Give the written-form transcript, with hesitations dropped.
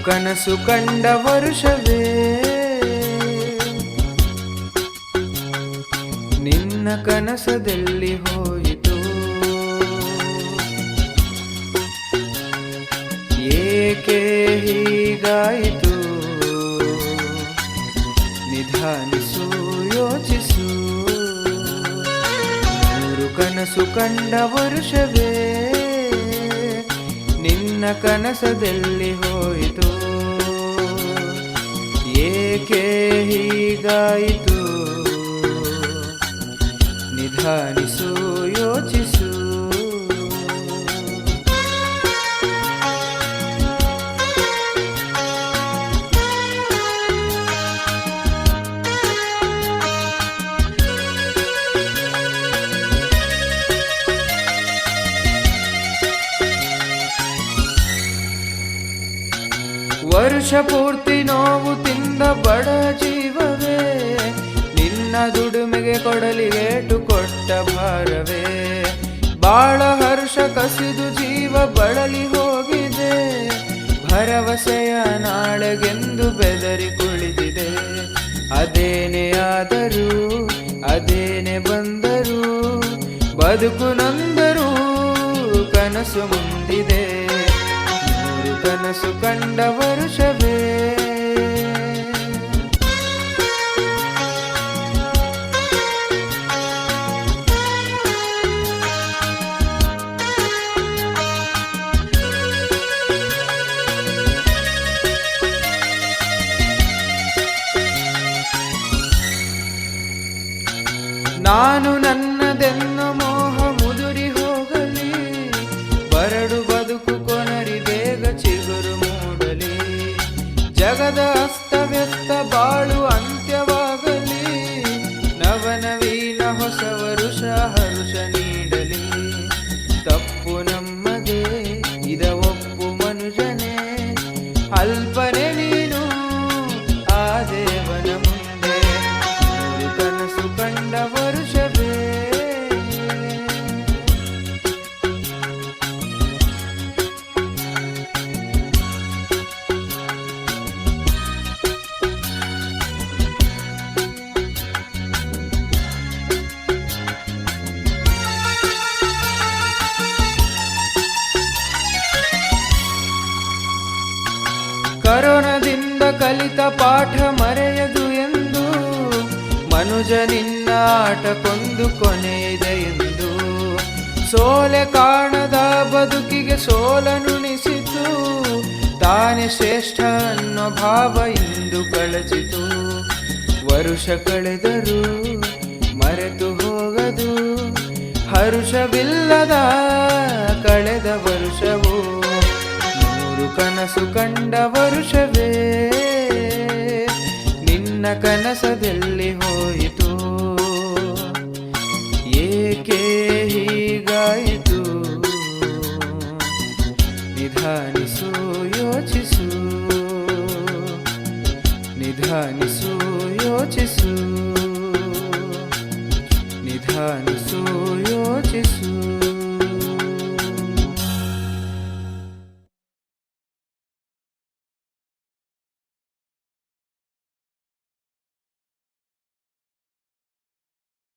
ಕನಸು ಕಂಡ ವರುಷವೇ ನಿನ್ನ ಕನಸದಲ್ಲಿ ಹೋಯಿತು. ಏಕೆ ಹೀಗಾಯಿತು ನಿಧಾನಿಸು ಯೋಚಿಸು. ಮೂರು ಕನಸು ಕಂಡ ವರುಷವೇ ನಿನ್ನ ಕನಸದಲ್ಲಿ ಹೋಯಿತು. ಏಕೆ ಹೀಗಾಯಿತು ನಿಧಾನಿಸು ಯೋಚಿಸು. ವರುಷ ಪೂರ್ತಿ ನೋವು ತಿಂದ ಬಡ ಜೀವವೇ ನಿನ್ನ ದುಡಿಮೆಗೆ ಕೊಡಲಿಗೇಟು ಕೊಟ್ಟ ಭಾರವೇ. ಬಾಳ ಹರ್ಷ ಕಸಿದು ಜೀವ ಬಳಲಿ ಹೋಗಿದೆ. ಭರವಸೆಯ ನಾಳೆಗೆಂದು ಬೆದರಿ ಕುಳಿತಿದೆ. ಅದೇನೇ ಆದರೂ ಅದೇನೇ ಬಂದರೂ ಬದುಕು ನೊಂದರೂ ಕನಸು ಮುಂದಿದೆ. ಕನಸು ಕಂಡ ವರುಷವೇ ನಾನು ನನ್ನದೆನ್ನು ಮೋಹ ಮುದುರಿ ಹೋಗಲಿ. ಬರಡು ಬದುಕು ಕೊನರಿ ಬೇಗ ಚಿಗುರು ಮೂಡಲಿ. ಜಗದ ಅಸ್ತವ್ಯಸ್ತ ಬಾಳು ಅಂತ್ಯವಾಗಲಿ. ನವನವೀನ ಹೊಸ ವರುಷ ಹರುಷ ನೀಡಲಿ. ತಪ್ಪು ನಮ್ಮದೇ ಇದ ಒಪ್ಪು ಮನುಜನೇ. ಅಲ್ಪನೆ ನೀನು ಆ ದೇವನ ಮುಂದೆ. ಕನಸು ಕಂಡ ವರುಷವೇ ಕರೋನದಿಂದ ಕಲಿತ ಪಾಠ ಮರೆಯದು ಎಂದು ಮನುಜ ನಿನ್ನ ಆಟ ಕೊಂದು ಕೊನೆಯಿದೆ ಎಂದು. ಸೋಲೆ ಕಾಣದ ಬದುಕಿಗೆ ಸೋಲನುಣಿಸಿತು. ತಾನೇ ಶ್ರೇಷ್ಠ ಅನ್ನೋ ಭಾವ ಇಂದು ಕಳಚಿತು. ವರುಷ ಕಳೆದರೂ ಮರೆತು ಹೋಗದು ಹರುಷವಿಲ್ಲದ ಕಳೆದ ವರುಷವು. ಮೂರು ಕನಸು ಕಂಡ ವರುಷವೇ ನಿನ್ನ ಕನಸದಲ್ಲಿ ಹೋಯಿತು. ಏಕೆ ಹೀಗಾಯಿತು ನಿಧಾನಿಸು ಯೋಚಿಸು. ನಿಧಾನಿಸು ಯೋಚಿಸು. ನಿಧಾನಿಸು ಯೋಚಿಸು.